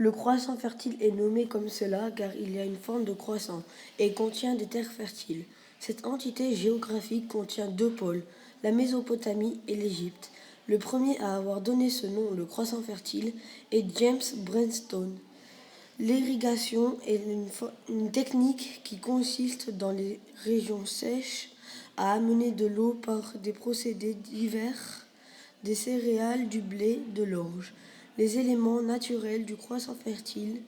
Le croissant fertile est nommé comme cela car il a une forme de croissant et contient des terres fertiles. Cette entité géographique contient deux pôles, la Mésopotamie et l'Égypte. Le premier à avoir donné ce nom, le croissant fertile, est James Brandstone. L'irrigation est une technique qui consiste dans les régions sèches à amener de l'eau par des procédés divers, des céréales, du blé, de l'orge. Les éléments naturels du croissant fertile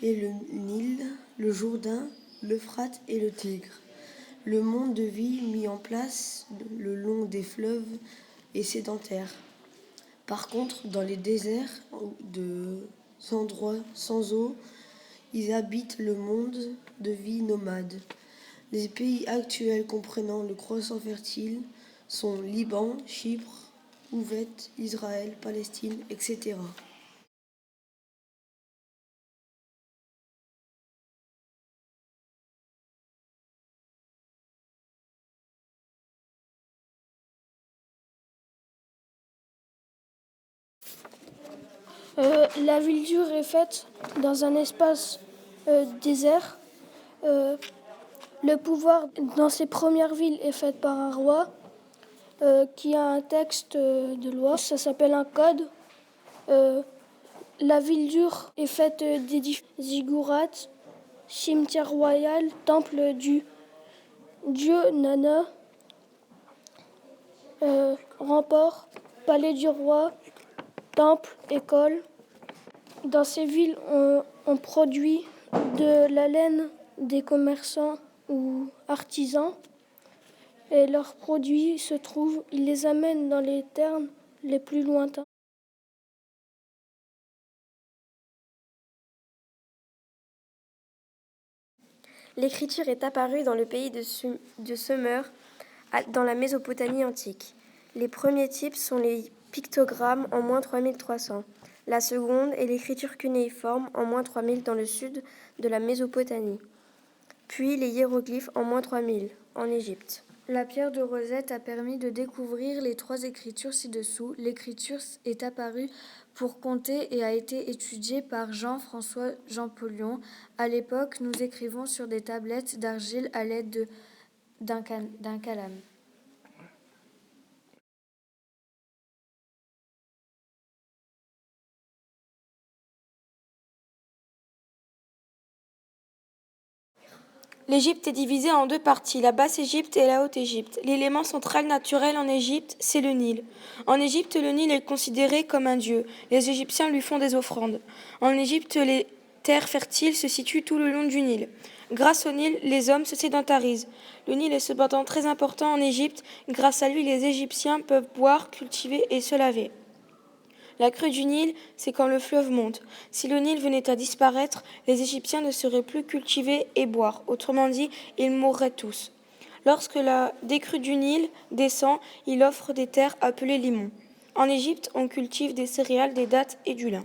est le Nil, le Jourdain, l'Euphrate et le Tigre. Le mode de vie mis en place le long des fleuves est sédentaire. Par contre, dans les déserts de endroits sans eau, ils habitent le monde de vie nomade. Les pays actuels comprenant le croissant fertile sont Liban, Chypre, Ouvette, Israël, Palestine, etc. La ville dure est faite dans un espace désert. Euh, le pouvoir dans ces premières villes est fait par un roi qui a un texte de loi. Ça s'appelle un code. Euh, la ville dure est faite d'édifices ziggourats, cimetière royal, temple du dieu Nana, remport, palais du roi, temple, école. Dans ces villes, on produit de la laine des commerçants ou artisans et leurs produits se trouvent, ils les amènent dans les terres les plus lointains. L'écriture est apparue dans le pays de Sumer, dans la Mésopotamie antique. Les premiers types sont les pictogrammes en -3300. La seconde est l'écriture cunéiforme en -3000 dans le sud de la Mésopotamie. Puis les hiéroglyphes en -3000 en Égypte. La pierre de Rosette a permis de découvrir les trois écritures ci-dessous. L'écriture est apparue pour compter et a été étudiée par Jean-François Champollion. À l'époque, nous écrivons sur des tablettes d'argile à l'aide d'un calame. L'Égypte est divisée en deux parties, la Basse-Égypte et la Haute-Égypte. L'élément central naturel en Égypte, c'est le Nil. En Égypte, le Nil est considéré comme un dieu. Les Égyptiens lui font des offrandes. En Égypte, les terres fertiles se situent tout le long du Nil. Grâce au Nil, les hommes se sédentarisent. Le Nil est cependant très important en Égypte. Grâce à lui, les Égyptiens peuvent boire, cultiver et se laver. La crue du Nil, c'est quand le fleuve monte. Si le Nil venait à disparaître, les Égyptiens ne sauraient plus cultiver et boire. Autrement dit, ils mourraient tous. Lorsque la décrue du Nil descend, il offre des terres appelées limons. En Égypte, on cultive des céréales, des dattes et du lin.